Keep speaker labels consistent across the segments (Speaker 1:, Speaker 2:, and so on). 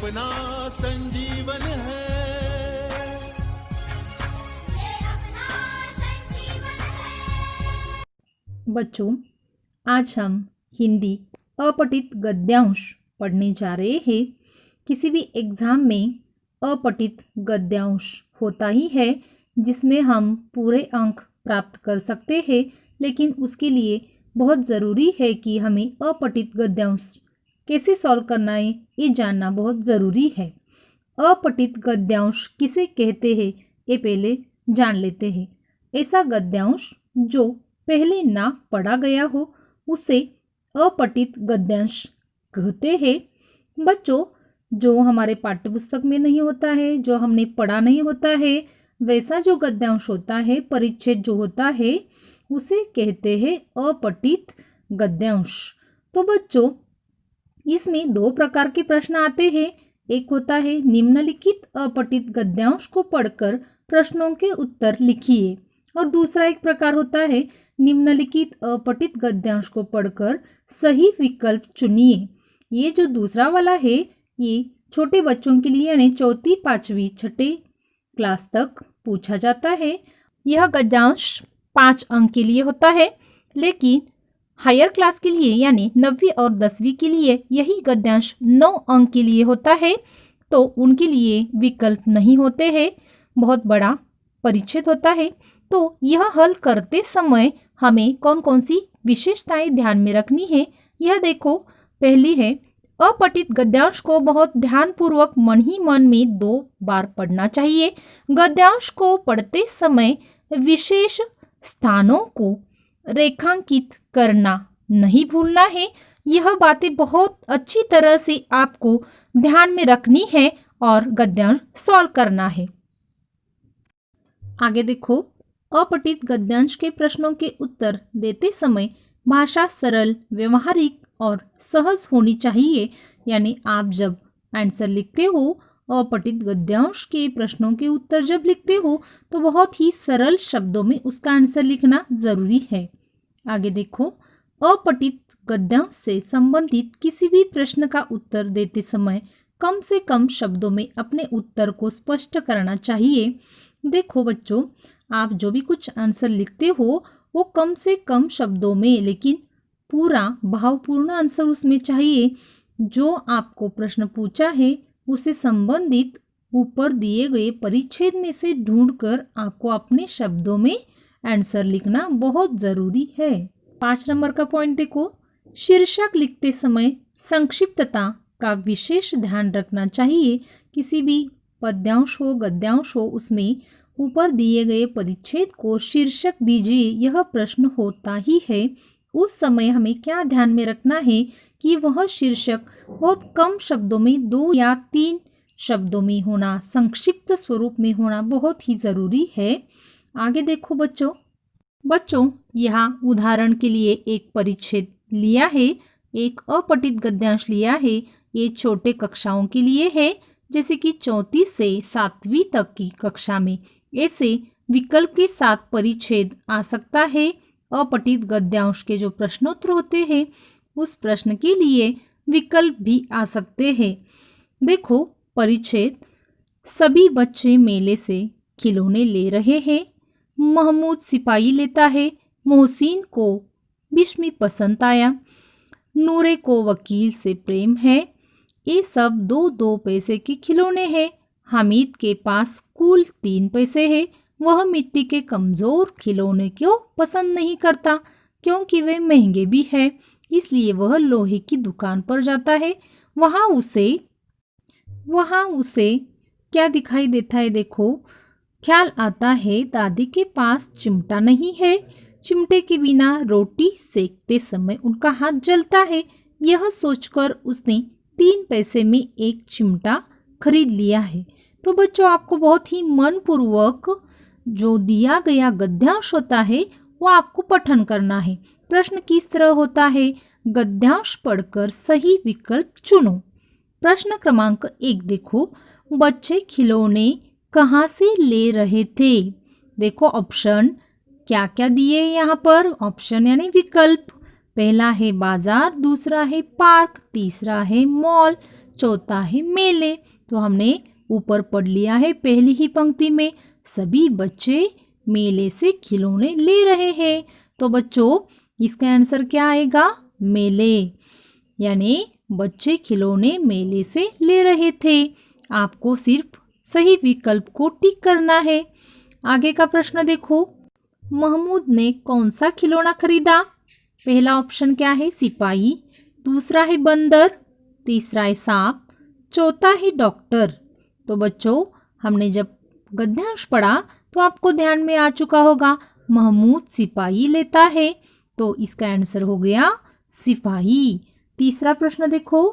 Speaker 1: अपना संजीवन है।
Speaker 2: बच्चों, आज हम हिंदी अपठित गद्यांश पढ़ने जा रहे हैं। किसी भी एग्ज़ाम में अपठित गद्यांश होता ही है जिसमें हम पूरे अंक प्राप्त कर सकते हैं, लेकिन उसके लिए बहुत ज़रूरी है कि हमें अपठित गद्यांश कैसे सॉल्व करना है ये जानना बहुत ज़रूरी है। अपठित गद्यांश किसे कहते हैं ये पहले जान लेते हैं। ऐसा गद्यांश जो पहले ना पढ़ा गया हो उसे अपठित गद्यांश कहते हैं। बच्चों, जो हमारे पाठ्यपुस्तक में नहीं होता है, जो हमने पढ़ा नहीं होता है, वैसा जो गद्यांश होता है, परिच्छेद जो होता है, उसे कहते हैं अपठित गद्यांश। तो बच्चों, इसमें दो प्रकार के प्रश्न आते हैं। एक होता है निम्नलिखित अपठित गद्यांश को पढ़कर प्रश्नों के उत्तर लिखिए, और दूसरा एक प्रकार होता है निम्नलिखित अपठित गद्यांश को पढ़कर सही विकल्प चुनिए। ये जो दूसरा वाला है ये छोटे बच्चों के लिए यानी चौथी, पांचवी, छठे क्लास तक पूछा जाता है। यह गद्यांश 5 अंक के लिए होता है, लेकिन हायर क्लास के लिए यानी 9वीं और 10वीं के लिए यही गद्यांश 9 अंक के लिए होता है। तो उनके लिए विकल्प नहीं होते हैं, बहुत बड़ा परिच्छेद होता है। तो यह हल करते समय हमें कौन कौन सी विशेषताएं ध्यान में रखनी है, यह देखो। पहली है, अपठित गद्यांश को बहुत ध्यानपूर्वक मन ही मन में 2 बार पढ़ना चाहिए। गद्यांश को पढ़ते समय विशेष स्थानों को रेखांकित करना नहीं भूलना है। यह बातें बहुत अच्छी तरह से आपको ध्यान में रखनी है और गद्यांश सॉल्व करना है। आगे देखो, अपठित गद्यांश के प्रश्नों के उत्तर देते समय भाषा सरल, व्यवहारिक और सहज होनी चाहिए। यानी आप जब आंसर लिखते हो, अपठित गद्यांश के प्रश्नों के उत्तर जब लिखते हो, तो बहुत ही सरल शब्दों में उसका आंसर लिखना जरूरी है। आगे देखो, अपठित गद्यांश से संबंधित किसी भी प्रश्न का उत्तर देते समय कम से कम शब्दों में अपने उत्तर को स्पष्ट करना चाहिए। देखो बच्चों, आप जो भी कुछ आंसर लिखते हो वो कम से कम शब्दों में, लेकिन पूरा भावपूर्ण आंसर उसमें चाहिए। जो आपको प्रश्न पूछा है उसे संबंधित ऊपर दिए गए परिच्छेद में से ढूंढकर आपको अपने शब्दों में आंसर लिखना बहुत ज़रूरी है। 5 नंबर का पॉइंट देखो, शीर्षक लिखते समय संक्षिप्तता का विशेष ध्यान रखना चाहिए। किसी भी पद्यांश हो, गद्यांश हो, उसमें ऊपर दिए गए परिच्छेद को शीर्षक दीजिए। यह प्रश्न होता ही है। उस समय हमें क्या ध्यान में रखना है कि वह शीर्षक बहुत कम शब्दों में, 2 या 3 शब्दों में होना, संक्षिप्त स्वरूप में होना बहुत ही ज़रूरी है। आगे देखो बच्चों, यहाँ उदाहरण के लिए एक परिच्छेद लिया है, एक अपठित गद्यांश लिया है। ये छोटे कक्षाओं के लिए है, जैसे कि 34 से 7वीं तक की कक्षा में ऐसे विकल्प के साथ परिच्छेद आ सकता है। अपठित गद्यांश के जो प्रश्नोत्तर होते हैं उस प्रश्न के लिए विकल्प भी आ सकते हैं। देखो परिच्छेद, सभी बच्चे मेले से खिलौने ले रहे हैं। महमूद सिपाही लेता है। मोहसिन को बिस्मी पसंद आया। नूरे को वकील से प्रेम है। ये सब 2-2 पैसे के खिलौने हैं। हामिद के पास कुल 3 पैसे है। वह मिट्टी के कमज़ोर खिलौने को पसंद नहीं करता क्योंकि वे महंगे भी है, इसलिए वह लोहे की दुकान पर जाता है। वहाँ उसे क्या दिखाई देता है, देखो, ख्याल आता है दादी के पास चिमटा नहीं है। चिमटे के बिना रोटी सेकते समय उनका हाथ जलता है। यह सोचकर उसने 3 पैसे में एक चिमटा खरीद लिया है। तो बच्चों, आपको बहुत ही मनपूर्वक जो दिया गया गद्यांश होता है वो आपको पठन करना है। प्रश्न किस तरह होता है, गद्यांश पढ़कर सही विकल्प चुनो। प्रश्न क्रमांक 1 देखो, बच्चे खिलौने कहाँ से ले रहे थे। देखो ऑप्शन क्या क्या दिए यहाँ पर, ऑप्शन यानी विकल्प। पहला है बाजार, दूसरा है पार्क, तीसरा है मॉल, चौथा है मेले। तो हमने ऊपर पढ़ लिया है पहली ही पंक्ति में, सभी बच्चे मेले से खिलौने ले रहे हैं। तो बच्चों इसका आंसर क्या आएगा? मेले, यानी बच्चे खिलौने मेले से ले रहे थे। आपको सिर्फ सही विकल्प को टिक करना है। आगे का प्रश्न देखो, महमूद ने कौन सा खिलौना खरीदा? पहला ऑप्शन क्या है? सिपाही, दूसरा है बंदर, तीसरा है सांप, चौथा है डॉक्टर। तो बच्चों हमने जब गद्यांश पढ़ा तो आपको ध्यान में आ चुका होगा महमूद सिपाही लेता है, तो इसका आंसर हो गया सिपाही। तीसरा प्रश्न देखो,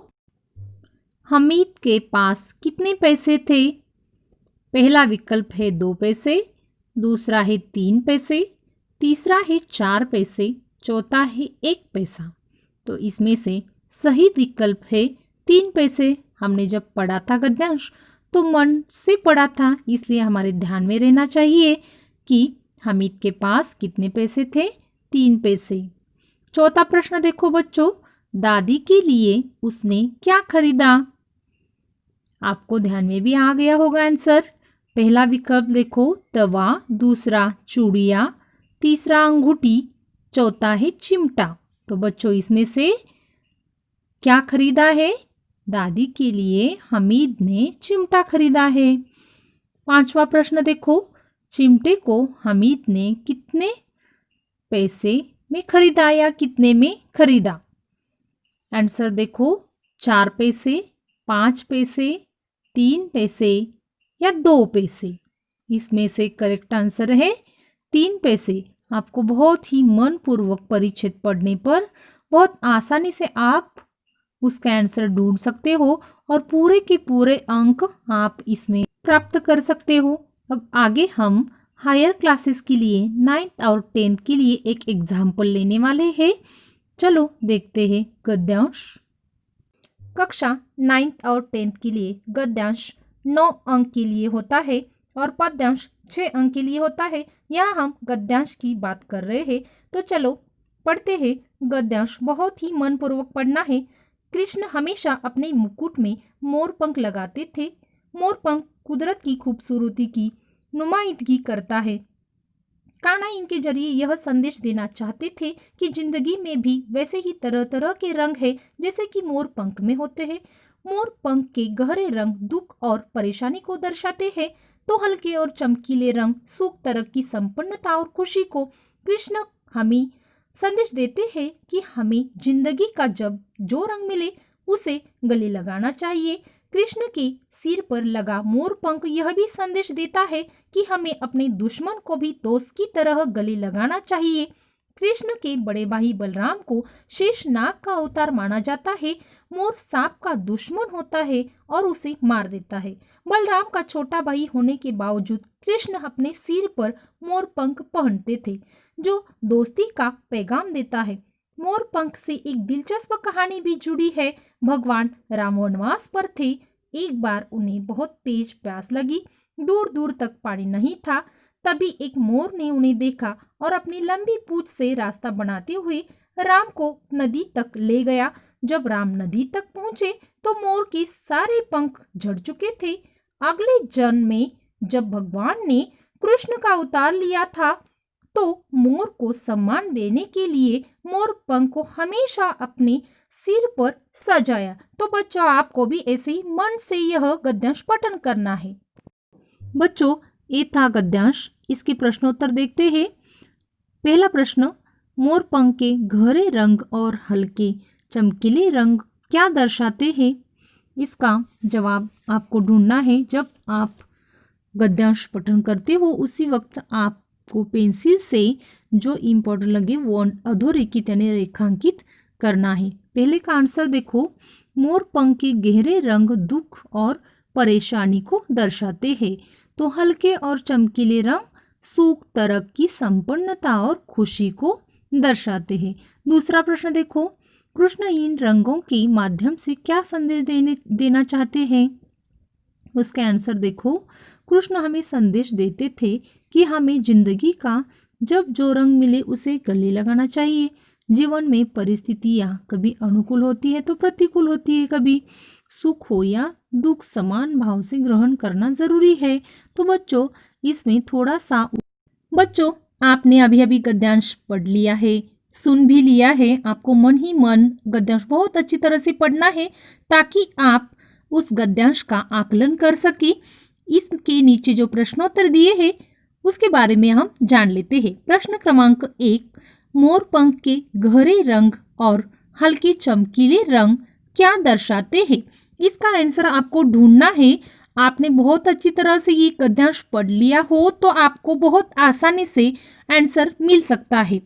Speaker 2: हमीद के पास कितने पैसे थे? पहला विकल्प है 2 पैसे, दूसरा है 3 पैसे, तीसरा है 4 पैसे, चौथा है 1 पैसा। तो इसमें से सही विकल्प है 3 पैसे। हमने जब पढ़ा था गद्यांश तो मन से पढ़ा था, इसलिए हमारे ध्यान में रहना चाहिए कि हमीद के पास कितने पैसे थे? 3 पैसे। चौथा प्रश्न देखो बच्चों, दादी के लिए उसने क्या खरीदा? आपको ध्यान में भी आ गया होगा आंसर। पहला विकल्प देखो तवा, दूसरा चूड़ियाँ, तीसरा अंगूठी, चौथा है चिमटा। तो बच्चों इसमें से क्या खरीदा है? दादी के लिए हमीद ने चिमटा खरीदा है। पांचवा प्रश्न देखो, चिमटे को हमीद ने कितने पैसे में खरीदा या कितने में खरीदा? आंसर देखो 4 पैसे, 5 पैसे, 3 पैसे या 2 पैसे। इसमें से करेक्ट आंसर है 3 पैसे। आपको बहुत ही मनपूर्वक परिच्छेद पढ़ने पर बहुत आसानी से आप उसका आंसर ढूंढ सकते हो और पूरे के पूरे अंक आप इसमें प्राप्त कर सकते हो। अब आगे हम हायर क्लासेस के लिए 9th और 10th के लिए एक एग्जाम्पल लेने वाले हैं। चलो देखते हैं गद्यांश। कक्षा 9th और 10th के लिए गद्यांश 9 अंक के लिए होता है और पद्यांश 6 अंक के लिए होता है। यहाँ हम गद्यांश की बात कर रहे हैं, तो चलो पढ़ते हैं गद्यांश। बहुत ही मनपूर्वक पढ़ना है। कृष्ण हमेशा अपने मुकुट में मोर पंख लगाते थे। मोर पंख कुदरत की खूबसूरती की नुमाइंदगी करता है। कान्हा इनके जरिए यह संदेश देना चाहते थे कि जिंदगी में भी वैसे ही तरह तरह के रंग है जैसे कि मोर पंख में होते हैं। मोर पंख के गहरे रंग दुख और परेशानी को दर्शाते हैं, तो हल्के और चमकीले रंग सुख, तरक्की, संपन्नता और खुशी को। कृष्ण हमें संदेश देते हैं कि हमें जिंदगी का जब जो रंग मिले उसे गले लगाना चाहिए। कृष्ण के सिर पर लगा मोर पंख यह भी संदेश देता है कि हमें अपने दुश्मन को भी दोस्त की तरह गले लगाना चाहिए। कृष्ण के बड़े भाई बलराम को शेषनाग का अवतार माना जाता है। मोर सांप का दुश्मन होता है और उसे मार देता है। बलराम का छोटा भाई होने के बावजूद कृष्ण अपने सिर पर मोर पंख पहनते थे, जो दोस्ती का पैगाम देता है। मोर पंख से एक दिलचस्प कहानी भी जुड़ी है। भगवान राम वनवास पर थे। एक बार उन्हें बहुत तेज प्यास लगी, दूर दूर तक पानी नहीं था। तभी एक मोर ने उन्हें देखा और अपनी लंबी पूंछ से रास्ता बनाते हुए राम को नदी तक ले गया। जब राम नदी तक पहुंचे तो मोर के सारे पंख झड़ चुके थे। अगले जन्म में जब भगवान ने कृष्ण का अवतार लिया था तो मोर को सम्मान देने के लिए मोर पंख को हमेशा अपने सिर पर सजाया। तो बच्चों आपको भी ऐसे ही मन से यह गद्यांश पठन करना है। बच्चों ये था गद्यांश। इसके प्रश्नोत्तर देखते हैं। पहला प्रश्न, मोर पंख के गहरे रंग और हल्के चमकीले रंग क्या दर्शाते हैं? इसका जवाब आपको ढूंढना है। जब आप गद्यांश पठन करते हो उसी वक्त आपको पेंसिल से जो इम्पोर्टेंट लगे वो अधोरेखित यानी रेखांकित करना है। पहले का आंसर देखो, मोर पंख के गहरे रंग दुख और परेशानी को दर्शाते हैं, तो हल्के और चमकीले रंग सुख, तरक्की, संपन्नता और खुशी को दर्शाते हैं। दूसरा प्रश्न देखो, कृष्ण इन रंगों के माध्यम से क्या संदेश देना चाहते हैं? उसका आंसर देखो, कृष्ण हमें संदेश देते थे कि हमें जिंदगी का जब जो रंग मिले उसे गले लगाना चाहिए। जीवन में परिस्थितियाँ कभी अनुकूल होती है तो प्रतिकूल होती है, कभी सुख हो या दुख समान भाव से ग्रहण करना जरूरी है। तो बच्चों इसमें थोड़ा सा बच्चों आपने अभी अभी गद्यांश पढ़ लिया है, सुन भी लिया है। आपको मन ही मन गद्यांश बहुत अच्छी तरह से पढ़ना है ताकि आप उस गद्यांश का आकलन कर सके। इसके नीचे जो प्रश्नोत्तर दिए हैं उसके बारे में हम जान लेते हैं। प्रश्न क्रमांक 1, मोर पंख के गहरे रंग और हल्के चमकीले रंग क्या दर्शाते हैं? इसका आंसर आपको ढूंढना है। आपने बहुत अच्छी तरह से ये गद्यांश पढ़ लिया हो तो आपको बहुत आसानी से आंसर मिल सकता है।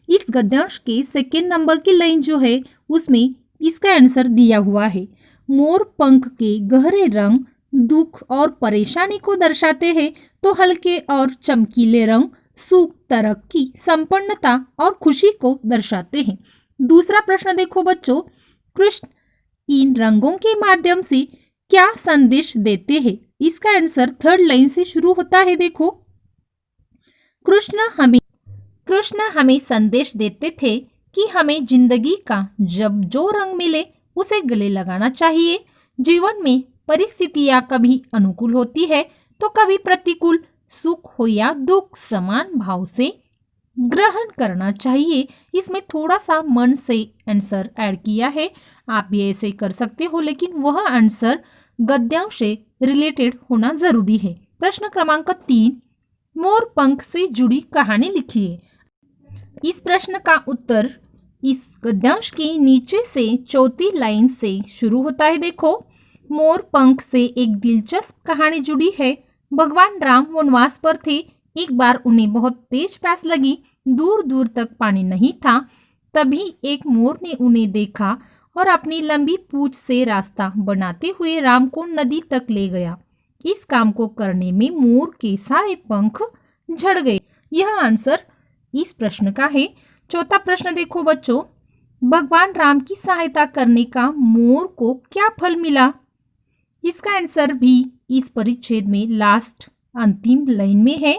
Speaker 2: इस गद्यांश के सेकेंड नंबर की लाइन जो है उसमें इसका आंसर दिया हुआ है। मोर पंख के गहरे रंग दुख और परेशानी को दर्शाते हैं तो हल्के और चमकीले रंग सुख, तरक्की, संपन्नता और खुशी को दर्शाते हैं। दूसरा प्रश्न देखो बच्चों, कृष्ण इन रंगों के माध्यम से क्या संदेश देते हैं? इसका आंसर थर्ड लाइन से शुरू होता है। देखो, कृष्ण हमें संदेश देते थे कि हमें जिंदगी का जब जो रंग मिले उसे गले लगाना चाहिए। जीवन में परिस्थितियां कभी अनुकूल होती है तो कभी प्रतिकूल, सुख हो या दुख समान भाव से ग्रहण करना चाहिए। इसमें थोड़ा सा मन से आंसर ऐड किया है, आप भी ऐसे कर सकते हो, लेकिन वह आंसर गद्यांश से रिलेटेड होना जरूरी है। प्रश्न क्रमांक 3, मोर पंख से जुड़ी कहानी लिखिए। इस प्रश्न का उत्तर इस गद्यांश के नीचे से चौथी लाइन से शुरू होता है। देखो, मोर पंख से एक दिलचस्प कहानी जुड़ी है। भगवान राम वनवास पर थे। एक बार उन्हें बहुत तेज प्यास लगी, दूर दूर तक पानी नहीं था। तभी एक मोर ने उन्हें देखा और अपनी लंबी पूंछ से रास्ता बनाते हुए राम को नदी तक ले गया। इस काम को करने में मोर के सारे पंख झड़ गए। यह आंसर इस प्रश्न का है। चौथा प्रश्न देखो बच्चों, भगवान राम की सहायता करने का मोर को क्या फल मिला? इसका आंसर भी इस परिच्छेद में लास्ट अंतिम लाइन में है।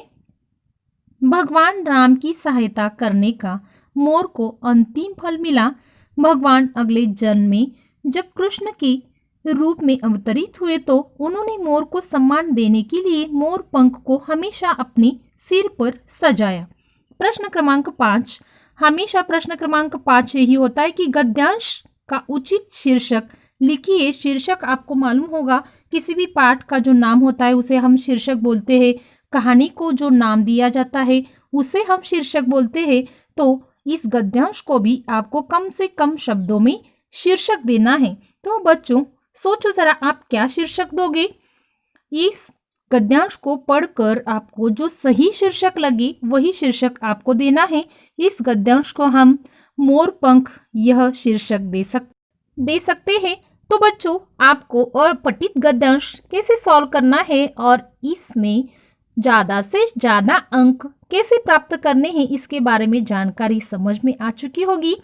Speaker 2: भगवान राम की सहायता करने का मोर को अंतिम फल मिला। भगवान अगले जन्म में जब कृष्ण के रूप में अवतरित हुए तो उन्होंने मोर को सम्मान देने के लिए मोर पंख को हमेशा अपने सिर पर सजाया। प्रश्न क्रमांक 5, हमेशा प्रश्न क्रमांक 5 यही होता है कि गद्यांश का उचित शीर्षक लिखिए। शीर्षक आपको मालूम होगा, किसी भी पाठ का जो नाम होता है उसे हम शीर्षक बोलते हैं। कहानी को जो नाम दिया जाता है उसे हम शीर्षक बोलते हैं। तो इस गद्यांश को भी आपको कम से कम शब्दों में शीर्षक देना है। तो बच्चों सोचो जरा, आप क्या शीर्षक दोगे? इस गद्यांश को पढ़कर आपको जो सही शीर्षक लगे वही शीर्षक आपको देना है। इस गद्यांश को हम मोर पंख यह शीर्षक दे सकते हैं। तो बच्चों आपको और पठित गद्यांश कैसे सॉल्व करना है और इसमें ज़्यादा से ज़्यादा अंक कैसे प्राप्त करने हैं इसके बारे में जानकारी समझ में आ चुकी होगी।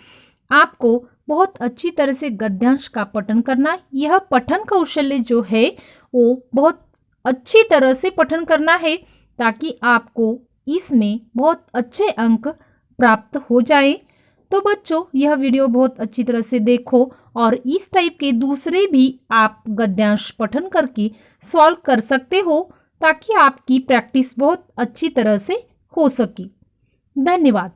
Speaker 2: आपको बहुत अच्छी तरह से गद्यांश का पठन करना है। यह पठन कौशल्य जो है वो बहुत अच्छी तरह से पठन करना है ताकि आपको इसमें बहुत अच्छे अंक प्राप्त हो जाए। तो बच्चों यह वीडियो बहुत अच्छी तरह से देखो और इस टाइप के दूसरे भी आप गद्यांश पठन करके सॉल्व कर सकते हो ताकि आपकी प्रैक्टिस बहुत अच्छी तरह से हो सके। धन्यवाद।